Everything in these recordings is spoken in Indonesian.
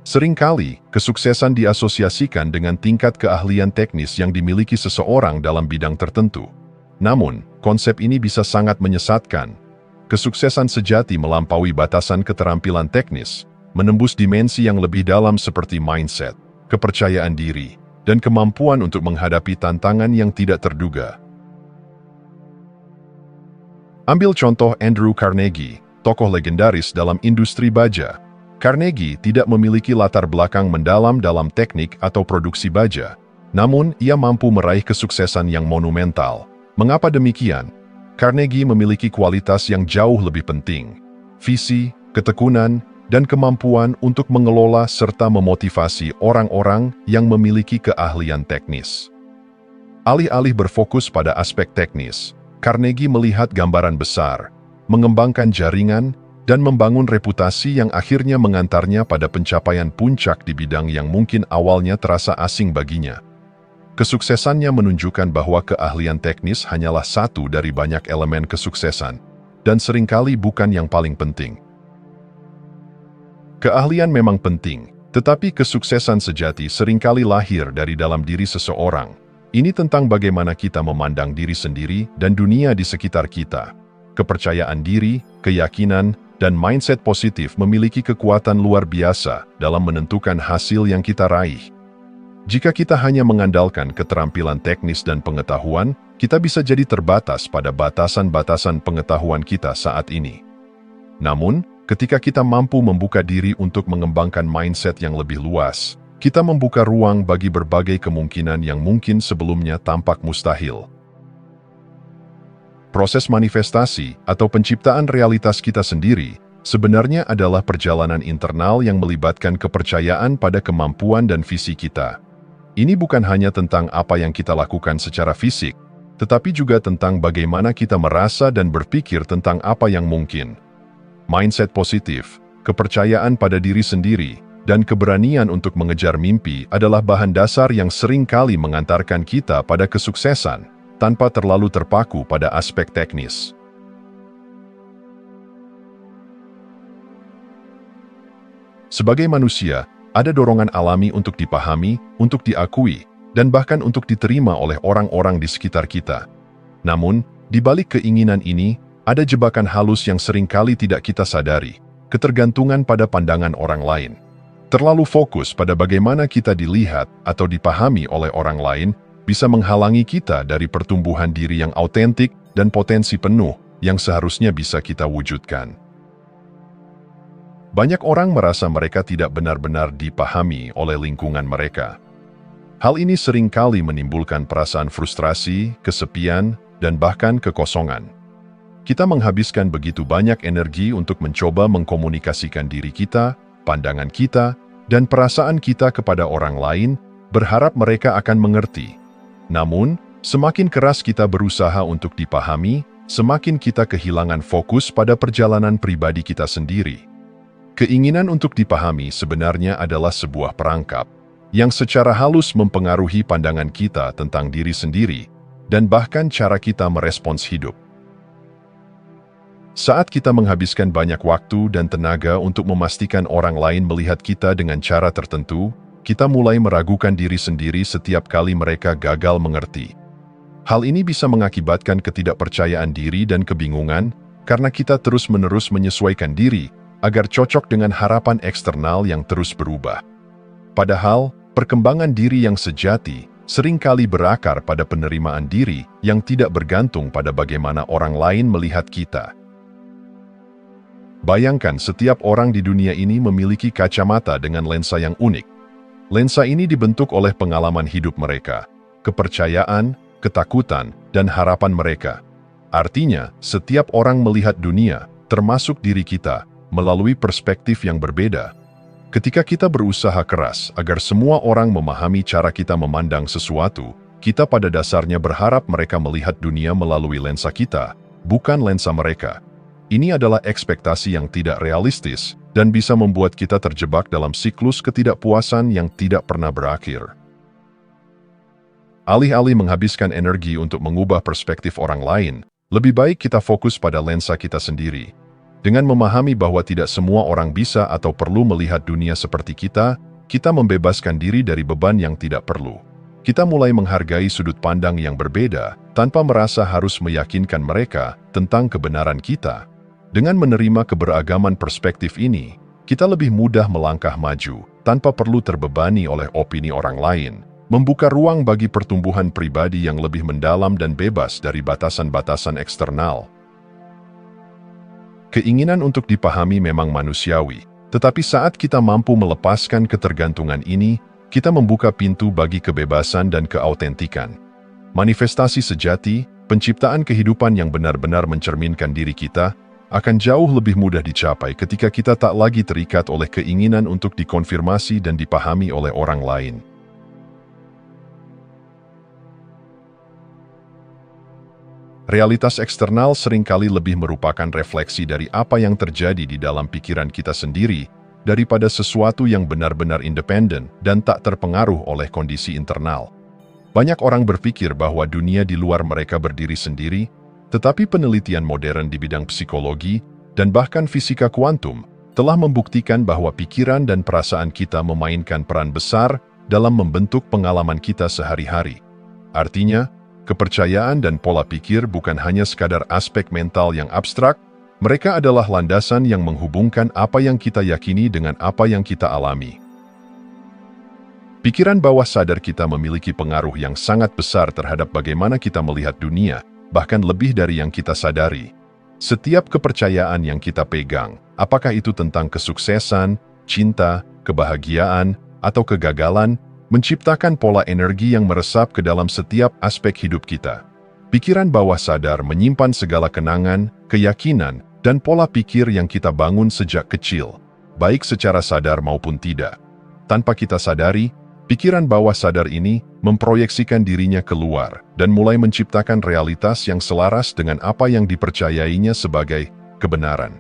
Seringkali, kesuksesan diasosiasikan dengan tingkat keahlian teknis yang dimiliki seseorang dalam bidang tertentu. Namun, konsep ini bisa sangat menyesatkan. Kesuksesan sejati melampaui batasan keterampilan teknis, menembus dimensi yang lebih dalam seperti mindset, kepercayaan diri, dan kemampuan untuk menghadapi tantangan yang tidak terduga. Ambil contoh Andrew Carnegie, tokoh legendaris dalam industri baja. Carnegie tidak memiliki latar belakang mendalam dalam teknik atau produksi baja, namun ia mampu meraih kesuksesan yang monumental. Mengapa demikian? Carnegie memiliki kualitas yang jauh lebih penting: visi, ketekunan, dan kemampuan untuk mengelola serta memotivasi orang-orang yang memiliki keahlian teknis. Alih-alih berfokus pada aspek teknis, Carnegie melihat gambaran besar, mengembangkan jaringan, dan membangun reputasi yang akhirnya mengantarnya pada pencapaian puncak di bidang yang mungkin awalnya terasa asing baginya. Kesuksesannya menunjukkan bahwa keahlian teknis hanyalah satu dari banyak elemen kesuksesan, dan seringkali bukan yang paling penting. Keahlian memang penting, tetapi kesuksesan sejati seringkali lahir dari dalam diri seseorang. Ini tentang bagaimana kita memandang diri sendiri dan dunia di sekitar kita. Kepercayaan diri, keyakinan, dan mindset positif memiliki kekuatan luar biasa dalam menentukan hasil yang kita raih. Jika kita hanya mengandalkan keterampilan teknis dan pengetahuan, kita bisa jadi terbatas pada batasan-batasan pengetahuan kita saat ini. Namun, ketika kita mampu membuka diri untuk mengembangkan mindset yang lebih luas, kita membuka ruang bagi berbagai kemungkinan yang mungkin sebelumnya tampak mustahil. Proses manifestasi atau penciptaan realitas kita sendiri sebenarnya adalah perjalanan internal yang melibatkan kepercayaan pada kemampuan dan visi kita. Ini bukan hanya tentang apa yang kita lakukan secara fisik, tetapi juga tentang bagaimana kita merasa dan berpikir tentang apa yang mungkin. Mindset positif, kepercayaan pada diri sendiri, dan keberanian untuk mengejar mimpi adalah bahan dasar yang sering kali mengantarkan kita pada kesuksesan, tanpa terlalu terpaku pada aspek teknis. Sebagai manusia, ada dorongan alami untuk dipahami, untuk diakui, dan bahkan untuk diterima oleh orang-orang di sekitar kita. Namun, di balik keinginan ini, ada jebakan halus yang seringkali tidak kita sadari, ketergantungan pada pandangan orang lain. Terlalu fokus pada bagaimana kita dilihat atau dipahami oleh orang lain, bisa menghalangi kita dari pertumbuhan diri yang autentik dan potensi penuh yang seharusnya bisa kita wujudkan. Banyak orang merasa mereka tidak benar-benar dipahami oleh lingkungan mereka. Hal ini seringkali menimbulkan perasaan frustrasi, kesepian, dan bahkan kekosongan. Kita menghabiskan begitu banyak energi untuk mencoba mengkomunikasikan diri kita, pandangan kita, dan perasaan kita kepada orang lain, berharap mereka akan mengerti. Namun, semakin keras kita berusaha untuk dipahami, semakin kita kehilangan fokus pada perjalanan pribadi kita sendiri. Keinginan untuk dipahami sebenarnya adalah sebuah perangkap yang secara halus mempengaruhi pandangan kita tentang diri sendiri dan bahkan cara kita merespons hidup. Saat kita menghabiskan banyak waktu dan tenaga untuk memastikan orang lain melihat kita dengan cara tertentu, kita mulai meragukan diri sendiri setiap kali mereka gagal mengerti. Hal ini bisa mengakibatkan ketidakpercayaan diri dan kebingungan karena kita terus-menerus menyesuaikan diri agar cocok dengan harapan eksternal yang terus berubah. Padahal, perkembangan diri yang sejati seringkali berakar pada penerimaan diri yang tidak bergantung pada bagaimana orang lain melihat kita. Bayangkan setiap orang di dunia ini memiliki kacamata dengan lensa yang unik. Lensa ini dibentuk oleh pengalaman hidup mereka, kepercayaan, ketakutan, dan harapan mereka. Artinya, setiap orang melihat dunia, termasuk diri kita, melalui perspektif yang berbeda. Ketika kita berusaha keras agar semua orang memahami cara kita memandang sesuatu, kita pada dasarnya berharap mereka melihat dunia melalui lensa kita, bukan lensa mereka. Ini adalah ekspektasi yang tidak realistis dan bisa membuat kita terjebak dalam siklus ketidakpuasan yang tidak pernah berakhir. Alih-alih menghabiskan energi untuk mengubah perspektif orang lain, lebih baik kita fokus pada lensa kita sendiri. Dengan memahami bahwa tidak semua orang bisa atau perlu melihat dunia seperti kita membebaskan diri dari beban yang tidak perlu. Kita mulai menghargai sudut pandang yang berbeda, tanpa merasa harus meyakinkan mereka tentang kebenaran kita. Dengan menerima keberagaman perspektif ini, kita lebih mudah melangkah maju, tanpa perlu terbebani oleh opini orang lain, membuka ruang bagi pertumbuhan pribadi yang lebih mendalam dan bebas dari batasan-batasan eksternal. Keinginan untuk dipahami memang manusiawi, tetapi saat kita mampu melepaskan ketergantungan ini, kita membuka pintu bagi kebebasan dan keautentikan. Manifestasi sejati, penciptaan kehidupan yang benar-benar mencerminkan diri kita, akan jauh lebih mudah dicapai ketika kita tak lagi terikat oleh keinginan untuk dikonfirmasi dan dipahami oleh orang lain. Realitas eksternal seringkali lebih merupakan refleksi dari apa yang terjadi di dalam pikiran kita sendiri, daripada sesuatu yang benar-benar independen dan tak terpengaruh oleh kondisi internal. Banyak orang berpikir bahwa dunia di luar mereka berdiri sendiri, tetapi penelitian modern di bidang psikologi dan bahkan fisika kuantum telah membuktikan bahwa pikiran dan perasaan kita memainkan peran besar dalam membentuk pengalaman kita sehari-hari. Artinya, kepercayaan dan pola pikir bukan hanya sekadar aspek mental yang abstrak, mereka adalah landasan yang menghubungkan apa yang kita yakini dengan apa yang kita alami. Pikiran bawah sadar kita memiliki pengaruh yang sangat besar terhadap bagaimana kita melihat dunia, bahkan lebih dari yang kita sadari. Setiap kepercayaan yang kita pegang, apakah itu tentang kesuksesan, cinta, kebahagiaan, atau kegagalan, menciptakan pola energi yang meresap ke dalam setiap aspek hidup kita. Pikiran bawah sadar menyimpan segala kenangan, keyakinan, dan pola pikir yang kita bangun sejak kecil, baik secara sadar maupun tidak. Tanpa kita sadari, pikiran bawah sadar ini memproyeksikan dirinya keluar dan mulai menciptakan realitas yang selaras dengan apa yang dipercayainya sebagai kebenaran.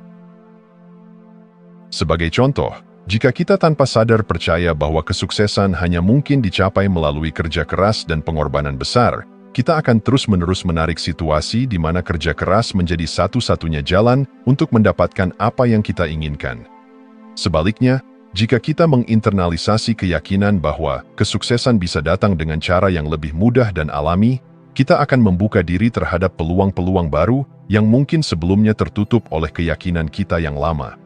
Sebagai contoh, jika kita tanpa sadar percaya bahwa kesuksesan hanya mungkin dicapai melalui kerja keras dan pengorbanan besar, kita akan terus-menerus menarik situasi di mana kerja keras menjadi satu-satunya jalan untuk mendapatkan apa yang kita inginkan. Sebaliknya, jika kita menginternalisasi keyakinan bahwa kesuksesan bisa datang dengan cara yang lebih mudah dan alami, kita akan membuka diri terhadap peluang-peluang baru yang mungkin sebelumnya tertutup oleh keyakinan kita yang lama.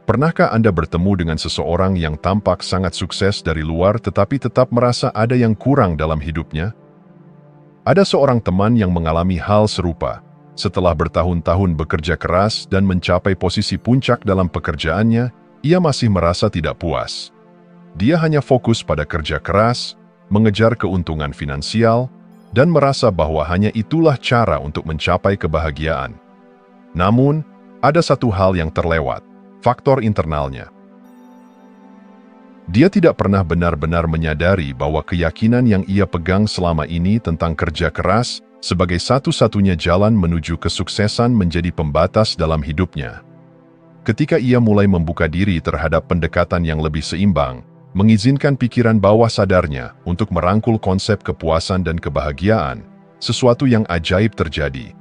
Pernahkah Anda bertemu dengan seseorang yang tampak sangat sukses dari luar tetapi tetap merasa ada yang kurang dalam hidupnya? Ada seorang teman yang mengalami hal serupa. Setelah bertahun-tahun bekerja keras dan mencapai posisi puncak dalam pekerjaannya, ia masih merasa tidak puas. Dia hanya fokus pada kerja keras, mengejar keuntungan finansial, dan merasa bahwa hanya itulah cara untuk mencapai kebahagiaan. Namun, ada satu hal yang terlewat. Faktor internalnya. Dia tidak pernah benar-benar menyadari bahwa keyakinan yang ia pegang selama ini tentang kerja keras sebagai satu-satunya jalan menuju kesuksesan menjadi pembatas dalam hidupnya. Ketika ia mulai membuka diri terhadap pendekatan yang lebih seimbang, mengizinkan pikiran bawah sadarnya untuk merangkul konsep kepuasan dan kebahagiaan, sesuatu yang ajaib terjadi.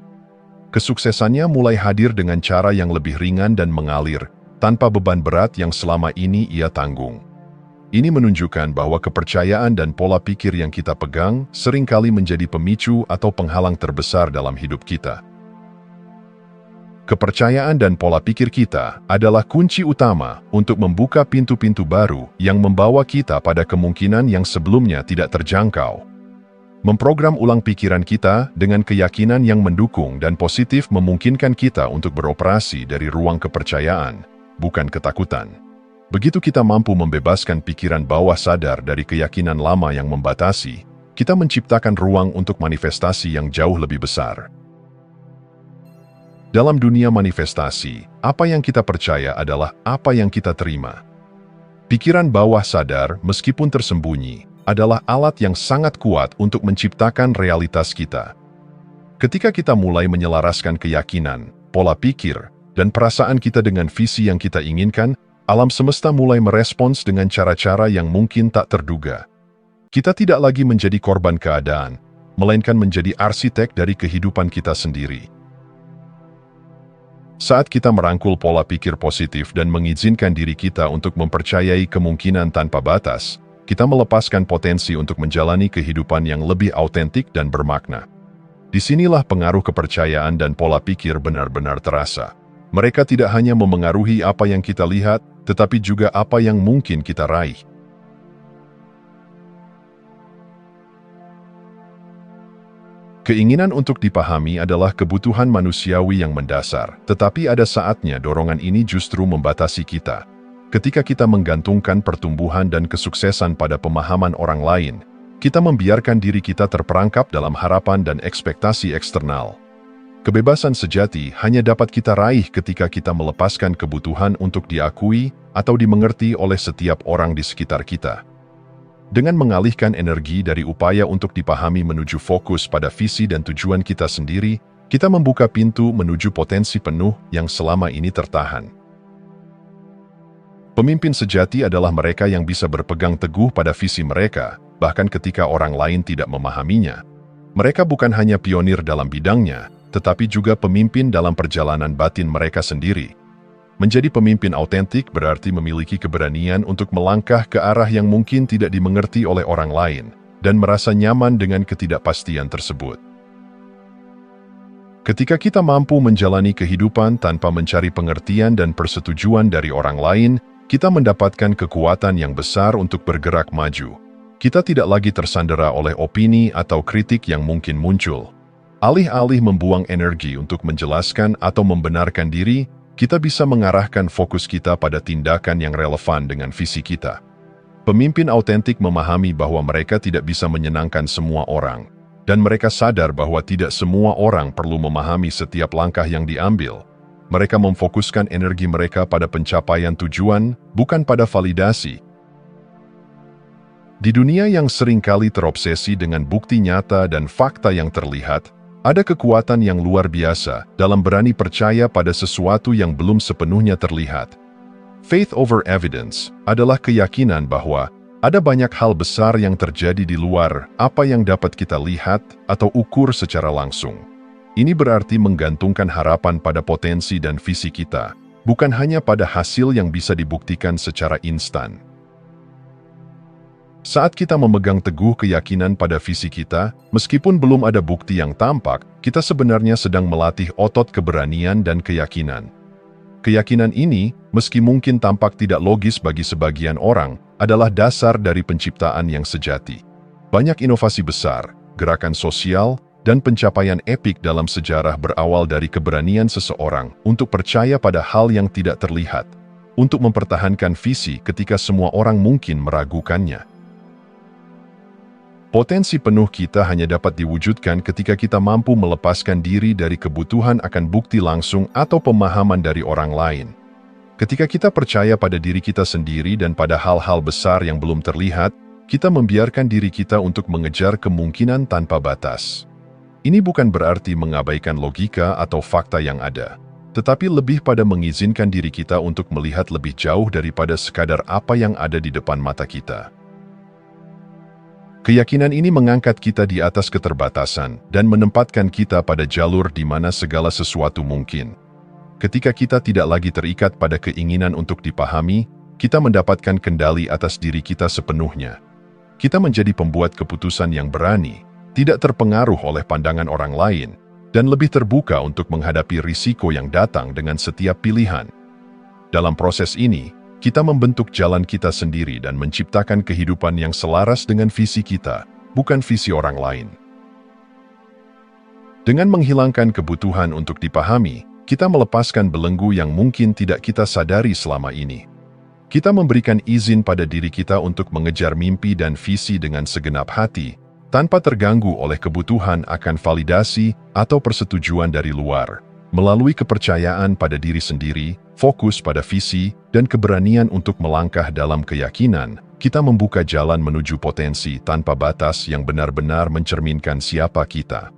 Kesuksesannya mulai hadir dengan cara yang lebih ringan dan mengalir, tanpa beban berat yang selama ini ia tanggung. Ini menunjukkan bahwa kepercayaan dan pola pikir yang kita pegang seringkali menjadi pemicu atau penghalang terbesar dalam hidup kita. Kepercayaan dan pola pikir kita adalah kunci utama untuk membuka pintu-pintu baru yang membawa kita pada kemungkinan yang sebelumnya tidak terjangkau. Memprogram ulang pikiran kita dengan keyakinan yang mendukung dan positif memungkinkan kita untuk beroperasi dari ruang kepercayaan, bukan ketakutan. Begitu kita mampu membebaskan pikiran bawah sadar dari keyakinan lama yang membatasi, kita menciptakan ruang untuk manifestasi yang jauh lebih besar. Dalam dunia manifestasi, apa yang kita percaya adalah apa yang kita terima. Pikiran bawah sadar, meskipun tersembunyi, adalah alat yang sangat kuat untuk menciptakan realitas kita. Ketika kita mulai menyelaraskan keyakinan, pola pikir, dan perasaan kita dengan visi yang kita inginkan, alam semesta mulai merespons dengan cara-cara yang mungkin tak terduga. Kita tidak lagi menjadi korban keadaan, melainkan menjadi arsitek dari kehidupan kita sendiri. Saat kita merangkul pola pikir positif dan mengizinkan diri kita untuk mempercayai kemungkinan tanpa batas, kita melepaskan potensi untuk menjalani kehidupan yang lebih autentik dan bermakna. Disinilah pengaruh kepercayaan dan pola pikir benar-benar terasa. Mereka tidak hanya memengaruhi apa yang kita lihat, tetapi juga apa yang mungkin kita raih. Keinginan untuk dipahami adalah kebutuhan manusiawi yang mendasar, tetapi ada saatnya dorongan ini justru membatasi kita. Ketika kita menggantungkan pertumbuhan dan kesuksesan pada pemahaman orang lain, kita membiarkan diri kita terperangkap dalam harapan dan ekspektasi eksternal. Kebebasan sejati hanya dapat kita raih ketika kita melepaskan kebutuhan untuk diakui atau dimengerti oleh setiap orang di sekitar kita. Dengan mengalihkan energi dari upaya untuk dipahami menuju fokus pada visi dan tujuan kita sendiri, kita membuka pintu menuju potensi penuh yang selama ini tertahan. Pemimpin sejati adalah mereka yang bisa berpegang teguh pada visi mereka, bahkan ketika orang lain tidak memahaminya. Mereka bukan hanya pionir dalam bidangnya, tetapi juga pemimpin dalam perjalanan batin mereka sendiri. Menjadi pemimpin autentik berarti memiliki keberanian untuk melangkah ke arah yang mungkin tidak dimengerti oleh orang lain, dan merasa nyaman dengan ketidakpastian tersebut. Ketika kita mampu menjalani kehidupan tanpa mencari pengertian dan persetujuan dari orang lain, kita mendapatkan kekuatan yang besar untuk bergerak maju. Kita tidak lagi tersandera oleh opini atau kritik yang mungkin muncul. Alih-alih membuang energi untuk menjelaskan atau membenarkan diri, kita bisa mengarahkan fokus kita pada tindakan yang relevan dengan visi kita. Pemimpin autentik memahami bahwa mereka tidak bisa menyenangkan semua orang, dan mereka sadar bahwa tidak semua orang perlu memahami setiap langkah yang diambil. Mereka memfokuskan energi mereka pada pencapaian tujuan, bukan pada validasi. Di dunia yang seringkali terobsesi dengan bukti nyata dan fakta yang terlihat, ada kekuatan yang luar biasa dalam berani percaya pada sesuatu yang belum sepenuhnya terlihat. Faith over evidence adalah keyakinan bahwa ada banyak hal besar yang terjadi di luar apa yang dapat kita lihat atau ukur secara langsung. Ini berarti menggantungkan harapan pada potensi dan visi kita, bukan hanya pada hasil yang bisa dibuktikan secara instan. Saat kita memegang teguh keyakinan pada visi kita, meskipun belum ada bukti yang tampak, kita sebenarnya sedang melatih otot keberanian dan keyakinan. Keyakinan ini, meski mungkin tampak tidak logis bagi sebagian orang, adalah dasar dari penciptaan yang sejati. Banyak inovasi besar, gerakan sosial, dan pencapaian epik dalam sejarah berawal dari keberanian seseorang untuk percaya pada hal yang tidak terlihat, untuk mempertahankan visi ketika semua orang mungkin meragukannya. Potensi penuh kita hanya dapat diwujudkan ketika kita mampu melepaskan diri dari kebutuhan akan bukti langsung atau pemahaman dari orang lain. Ketika kita percaya pada diri kita sendiri dan pada hal-hal besar yang belum terlihat, kita membiarkan diri kita untuk mengejar kemungkinan tanpa batas. Ini bukan berarti mengabaikan logika atau fakta yang ada, tetapi lebih pada mengizinkan diri kita untuk melihat lebih jauh daripada sekadar apa yang ada di depan mata kita. Keyakinan ini mengangkat kita di atas keterbatasan dan menempatkan kita pada jalur di mana segala sesuatu mungkin. Ketika kita tidak lagi terikat pada keinginan untuk dipahami, kita mendapatkan kendali atas diri kita sepenuhnya. Kita menjadi pembuat keputusan yang berani, tidak terpengaruh oleh pandangan orang lain, dan lebih terbuka untuk menghadapi risiko yang datang dengan setiap pilihan. Dalam proses ini, kita membentuk jalan kita sendiri dan menciptakan kehidupan yang selaras dengan visi kita, bukan visi orang lain. Dengan menghilangkan kebutuhan untuk dipahami, kita melepaskan belenggu yang mungkin tidak kita sadari selama ini. Kita memberikan izin pada diri kita untuk mengejar mimpi dan visi dengan segenap hati, tanpa terganggu oleh kebutuhan akan validasi atau persetujuan dari luar. Melalui kepercayaan pada diri sendiri, fokus pada visi, dan keberanian untuk melangkah dalam keyakinan, kita membuka jalan menuju potensi tanpa batas yang benar-benar mencerminkan siapa kita.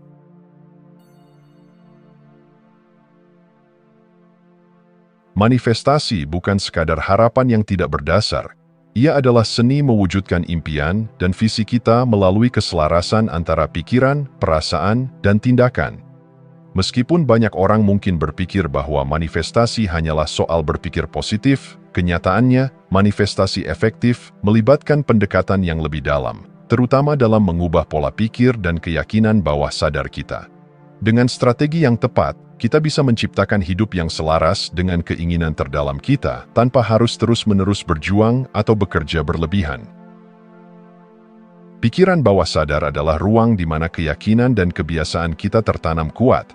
Manifestasi bukan sekadar harapan yang tidak berdasar. Ia adalah seni mewujudkan impian dan visi kita melalui keselarasan antara pikiran, perasaan, dan tindakan. Meskipun banyak orang mungkin berpikir bahwa manifestasi hanyalah soal berpikir positif, kenyataannya, manifestasi efektif melibatkan pendekatan yang lebih dalam, terutama dalam mengubah pola pikir dan keyakinan bawah sadar kita. Dengan strategi yang tepat, kita bisa menciptakan hidup yang selaras dengan keinginan terdalam kita tanpa harus terus-menerus berjuang atau bekerja berlebihan. Pikiran bawah sadar adalah ruang di mana keyakinan dan kebiasaan kita tertanam kuat.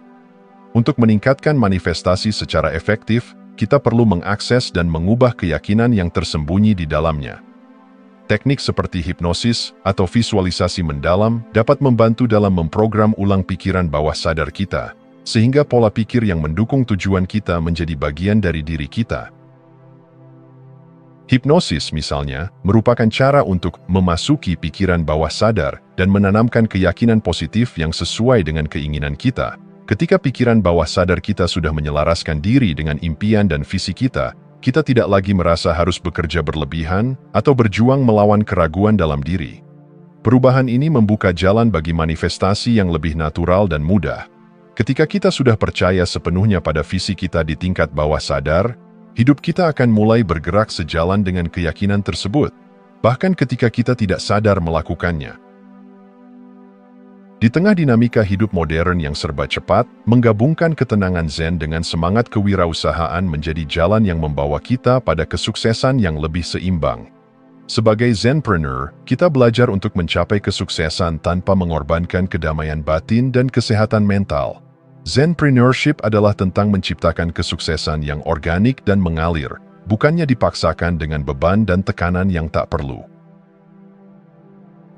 Untuk meningkatkan manifestasi secara efektif, kita perlu mengakses dan mengubah keyakinan yang tersembunyi di dalamnya. Teknik seperti hipnosis atau visualisasi mendalam dapat membantu dalam memprogram ulang pikiran bawah sadar kita, sehingga pola pikir yang mendukung tujuan kita menjadi bagian dari diri kita. Hipnosis, misalnya, merupakan cara untuk memasuki pikiran bawah sadar dan menanamkan keyakinan positif yang sesuai dengan keinginan kita. Ketika pikiran bawah sadar kita sudah menyelaraskan diri dengan impian dan visi kita, kita tidak lagi merasa harus bekerja berlebihan atau berjuang melawan keraguan dalam diri. Perubahan ini membuka jalan bagi manifestasi yang lebih natural dan mudah. Ketika kita sudah percaya sepenuhnya pada visi kita di tingkat bawah sadar, hidup kita akan mulai bergerak sejalan dengan keyakinan tersebut, bahkan ketika kita tidak sadar melakukannya. Di tengah dinamika hidup modern yang serba cepat, menggabungkan ketenangan Zen dengan semangat kewirausahaan menjadi jalan yang membawa kita pada kesuksesan yang lebih seimbang. Sebagai Zenpreneur, kita belajar untuk mencapai kesuksesan tanpa mengorbankan kedamaian batin dan kesehatan mental. Zenpreneurship adalah tentang menciptakan kesuksesan yang organik dan mengalir, bukannya dipaksakan dengan beban dan tekanan yang tak perlu.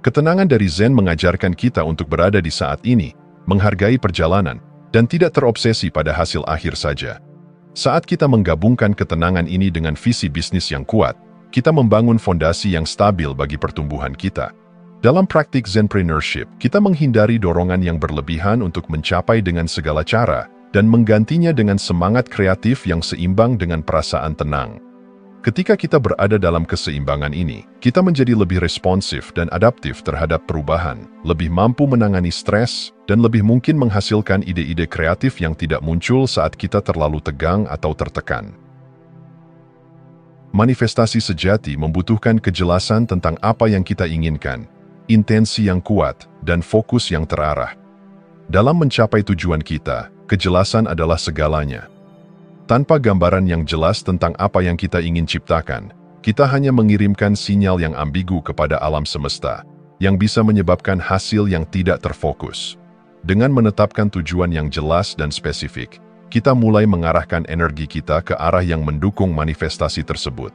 Ketenangan dari Zen mengajarkan kita untuk berada di saat ini, menghargai perjalanan, dan tidak terobsesi pada hasil akhir saja. Saat kita menggabungkan ketenangan ini dengan visi bisnis yang kuat, kita membangun fondasi yang stabil bagi pertumbuhan kita. Dalam praktik Zenpreneurship, kita menghindari dorongan yang berlebihan untuk mencapai dengan segala cara, dan menggantinya dengan semangat kreatif yang seimbang dengan perasaan tenang. Ketika kita berada dalam keseimbangan ini, kita menjadi lebih responsif dan adaptif terhadap perubahan, lebih mampu menangani stres, dan lebih mungkin menghasilkan ide-ide kreatif yang tidak muncul saat kita terlalu tegang atau tertekan. Manifestasi sejati membutuhkan kejelasan tentang apa yang kita inginkan, intensi yang kuat, dan fokus yang terarah. Dalam mencapai tujuan kita, kejelasan adalah segalanya. Tanpa gambaran yang jelas tentang apa yang kita ingin ciptakan, kita hanya mengirimkan sinyal yang ambigu kepada alam semesta, yang bisa menyebabkan hasil yang tidak terfokus. Dengan menetapkan tujuan yang jelas dan spesifik, kita mulai mengarahkan energi kita ke arah yang mendukung manifestasi tersebut.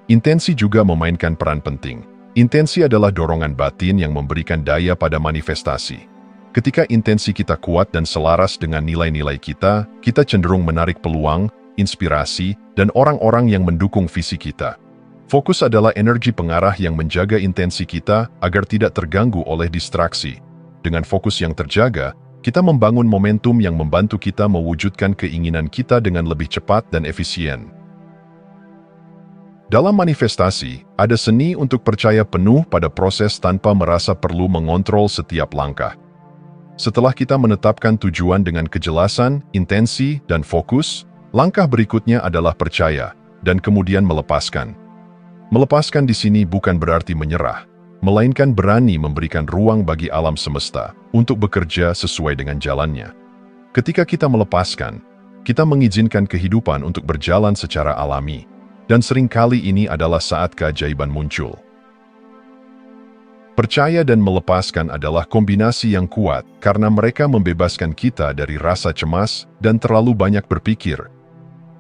Intensi juga memainkan peran penting. Intensi adalah dorongan batin yang memberikan daya pada manifestasi. Ketika intensi kita kuat dan selaras dengan nilai-nilai kita, kita cenderung menarik peluang, inspirasi, dan orang-orang yang mendukung visi kita. Fokus adalah energi pengarah yang menjaga intensi kita agar tidak terganggu oleh distraksi. Dengan fokus yang terjaga, kita membangun momentum yang membantu kita mewujudkan keinginan kita dengan lebih cepat dan efisien. Dalam manifestasi, ada seni untuk percaya penuh pada proses tanpa merasa perlu mengontrol setiap langkah. Setelah kita menetapkan tujuan dengan kejelasan, intensi, dan fokus, langkah berikutnya adalah percaya, dan kemudian melepaskan. Melepaskan di sini bukan berarti menyerah, melainkan berani memberikan ruang bagi alam semesta untuk bekerja sesuai dengan jalannya. Ketika kita melepaskan, kita mengizinkan kehidupan untuk berjalan secara alami, dan seringkali ini adalah saat keajaiban muncul. Percaya dan melepaskan adalah kombinasi yang kuat karena mereka membebaskan kita dari rasa cemas dan terlalu banyak berpikir.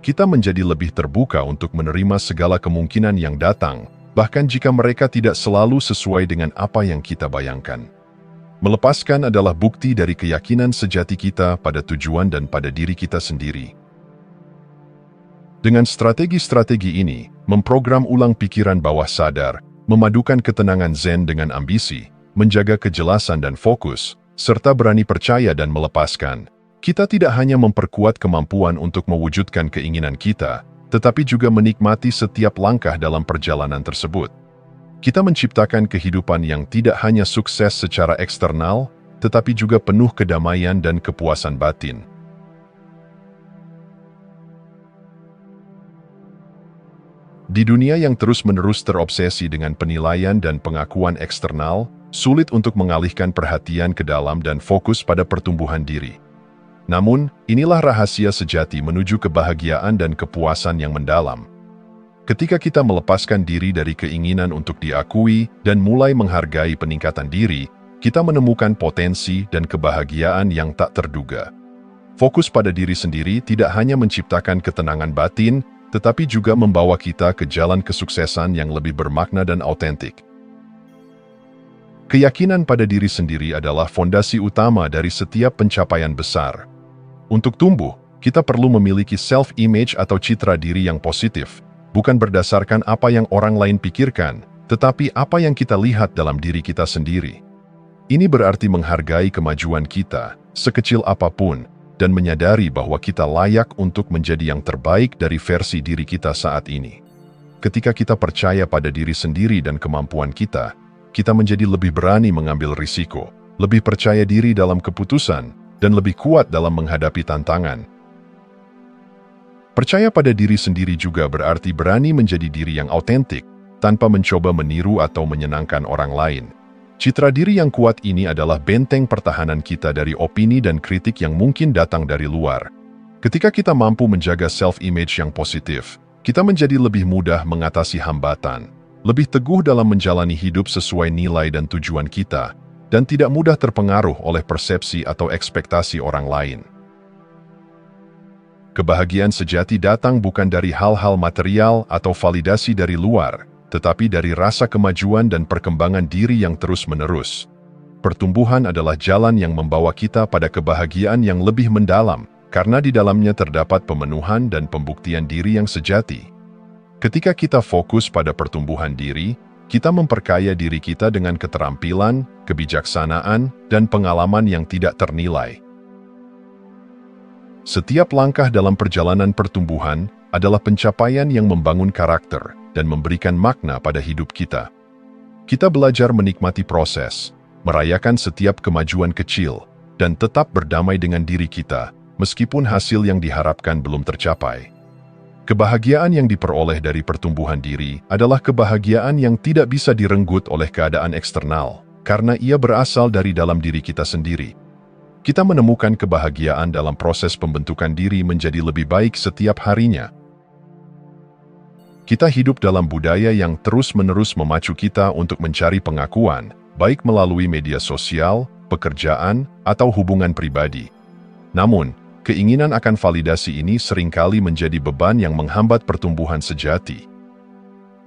Kita menjadi lebih terbuka untuk menerima segala kemungkinan yang datang, bahkan jika mereka tidak selalu sesuai dengan apa yang kita bayangkan. Melepaskan adalah bukti dari keyakinan sejati kita pada tujuan dan pada diri kita sendiri. Dengan strategi-strategi ini, memprogram ulang pikiran bawah sadar, memadukan ketenangan Zen dengan ambisi, menjaga kejelasan dan fokus, serta berani percaya dan melepaskan. Kita tidak hanya memperkuat kemampuan untuk mewujudkan keinginan kita, tetapi juga menikmati setiap langkah dalam perjalanan tersebut. Kita menciptakan kehidupan yang tidak hanya sukses secara eksternal, tetapi juga penuh kedamaian dan kepuasan batin. Di dunia yang terus-menerus terobsesi dengan penilaian dan pengakuan eksternal, sulit untuk mengalihkan perhatian ke dalam dan fokus pada pertumbuhan diri. Namun, inilah rahasia sejati menuju kebahagiaan dan kepuasan yang mendalam. Ketika kita melepaskan diri dari keinginan untuk diakui dan mulai menghargai peningkatan diri, kita menemukan potensi dan kebahagiaan yang tak terduga. Fokus pada diri sendiri tidak hanya menciptakan ketenangan batin, tetapi juga membawa kita ke jalan kesuksesan yang lebih bermakna dan autentik. Keyakinan pada diri sendiri adalah fondasi utama dari setiap pencapaian besar. Untuk tumbuh, kita perlu memiliki self-image atau citra diri yang positif, bukan berdasarkan apa yang orang lain pikirkan, tetapi apa yang kita lihat dalam diri kita sendiri. Ini berarti menghargai kemajuan kita, sekecil apapun, dan menyadari bahwa kita layak untuk menjadi yang terbaik dari versi diri kita saat ini. Ketika kita percaya pada diri sendiri dan kemampuan kita, kita menjadi lebih berani mengambil risiko, lebih percaya diri dalam keputusan, dan lebih kuat dalam menghadapi tantangan. Percaya pada diri sendiri juga berarti berani menjadi diri yang autentik, tanpa mencoba meniru atau menyenangkan orang lain. Citra diri yang kuat ini adalah benteng pertahanan kita dari opini dan kritik yang mungkin datang dari luar. Ketika kita mampu menjaga self-image yang positif, kita menjadi lebih mudah mengatasi hambatan, lebih teguh dalam menjalani hidup sesuai nilai dan tujuan kita, dan tidak mudah terpengaruh oleh persepsi atau ekspektasi orang lain. Kebahagiaan sejati datang bukan dari hal-hal material atau validasi dari luar, tetapi dari rasa kemajuan dan perkembangan diri yang terus-menerus. Pertumbuhan adalah jalan yang membawa kita pada kebahagiaan yang lebih mendalam, karena di dalamnya terdapat pemenuhan dan pembuktian diri yang sejati. Ketika kita fokus pada pertumbuhan diri, kita memperkaya diri kita dengan keterampilan, kebijaksanaan, dan pengalaman yang tidak ternilai. Setiap langkah dalam perjalanan pertumbuhan adalah pencapaian yang membangun karakter dan memberikan makna pada hidup kita. Kita belajar menikmati proses, merayakan setiap kemajuan kecil, dan tetap berdamai dengan diri kita, meskipun hasil yang diharapkan belum tercapai. Kebahagiaan yang diperoleh dari pertumbuhan diri adalah kebahagiaan yang tidak bisa direnggut oleh keadaan eksternal, karena ia berasal dari dalam diri kita sendiri. Kita menemukan kebahagiaan dalam proses pembentukan diri menjadi lebih baik setiap harinya. Kita hidup dalam budaya yang terus-menerus memacu kita untuk mencari pengakuan, baik melalui media sosial, pekerjaan, atau hubungan pribadi. Namun, keinginan akan validasi ini seringkali menjadi beban yang menghambat pertumbuhan sejati.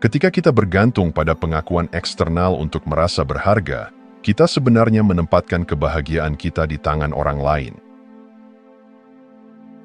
Ketika kita bergantung pada pengakuan eksternal untuk merasa berharga, kita sebenarnya menempatkan kebahagiaan kita di tangan orang lain.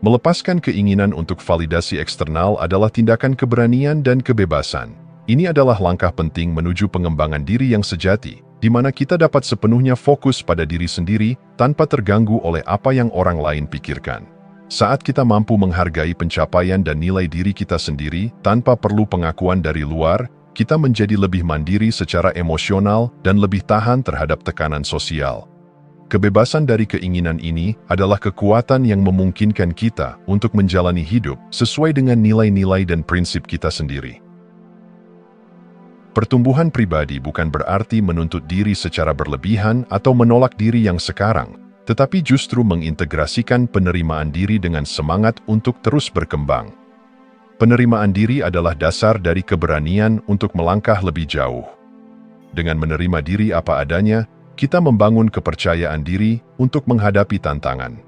Melepaskan keinginan untuk validasi eksternal adalah tindakan keberanian dan kebebasan. Ini adalah langkah penting menuju pengembangan diri yang sejati, di mana kita dapat sepenuhnya fokus pada diri sendiri tanpa terganggu oleh apa yang orang lain pikirkan. Saat kita mampu menghargai pencapaian dan nilai diri kita sendiri tanpa perlu pengakuan dari luar, kita menjadi lebih mandiri secara emosional dan lebih tahan terhadap tekanan sosial. Kebebasan dari keinginan ini adalah kekuatan yang memungkinkan kita untuk menjalani hidup sesuai dengan nilai-nilai dan prinsip kita sendiri. Pertumbuhan pribadi bukan berarti menuntut diri secara berlebihan atau menolak diri yang sekarang, tetapi justru mengintegrasikan penerimaan diri dengan semangat untuk terus berkembang. Penerimaan diri adalah dasar dari keberanian untuk melangkah lebih jauh. Dengan menerima diri apa adanya, kita membangun kepercayaan diri untuk menghadapi tantangan.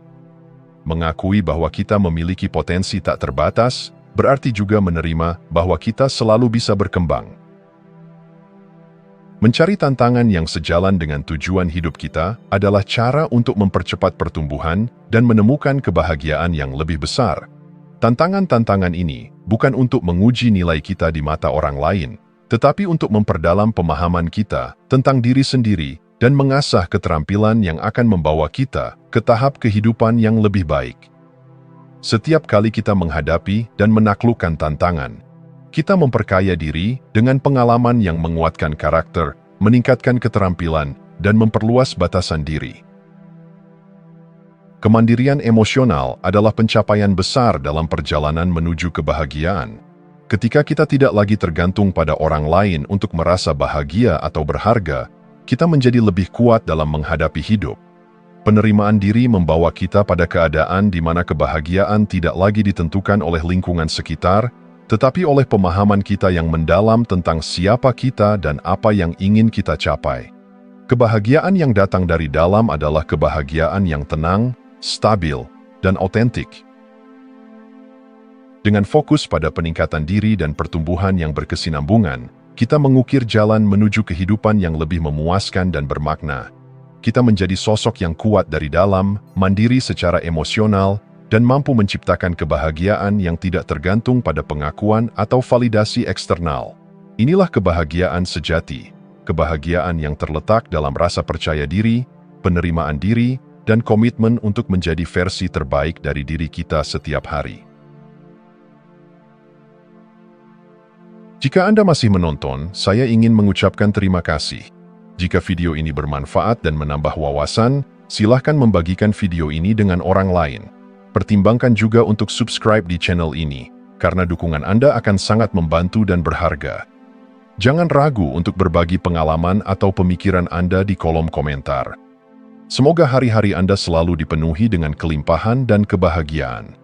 Mengakui bahwa kita memiliki potensi tak terbatas, berarti juga menerima bahwa kita selalu bisa berkembang. Mencari tantangan yang sejalan dengan tujuan hidup kita adalah cara untuk mempercepat pertumbuhan dan menemukan kebahagiaan yang lebih besar. Tantangan-tantangan ini bukan untuk menguji nilai kita di mata orang lain, tetapi untuk memperdalam pemahaman kita tentang diri sendiri dan mengasah keterampilan yang akan membawa kita ke tahap kehidupan yang lebih baik. Setiap kali kita menghadapi dan menaklukkan tantangan, kita memperkaya diri dengan pengalaman yang menguatkan karakter, meningkatkan keterampilan, dan memperluas batasan diri. Kemandirian emosional adalah pencapaian besar dalam perjalanan menuju kebahagiaan. Ketika kita tidak lagi tergantung pada orang lain untuk merasa bahagia atau berharga, kita menjadi lebih kuat dalam menghadapi hidup. Penerimaan diri membawa kita pada keadaan di mana kebahagiaan tidak lagi ditentukan oleh lingkungan sekitar, tetapi oleh pemahaman kita yang mendalam tentang siapa kita dan apa yang ingin kita capai. Kebahagiaan yang datang dari dalam adalah kebahagiaan yang tenang, stabil, dan autentik. Dengan fokus pada peningkatan diri dan pertumbuhan yang berkesinambungan, kita mengukir jalan menuju kehidupan yang lebih memuaskan dan bermakna. Kita menjadi sosok yang kuat dari dalam, mandiri secara emosional, dan mampu menciptakan kebahagiaan yang tidak tergantung pada pengakuan atau validasi eksternal. Inilah kebahagiaan sejati, kebahagiaan yang terletak dalam rasa percaya diri, penerimaan diri, dan komitmen untuk menjadi versi terbaik dari diri kita setiap hari. Jika Anda masih menonton, saya ingin mengucapkan terima kasih. Jika video ini bermanfaat dan menambah wawasan, silahkan membagikan video ini dengan orang lain. Pertimbangkan juga untuk subscribe di channel ini, karena dukungan Anda akan sangat membantu dan berharga. Jangan ragu untuk berbagi pengalaman atau pemikiran Anda di kolom komentar. Semoga hari-hari Anda selalu dipenuhi dengan kelimpahan dan kebahagiaan.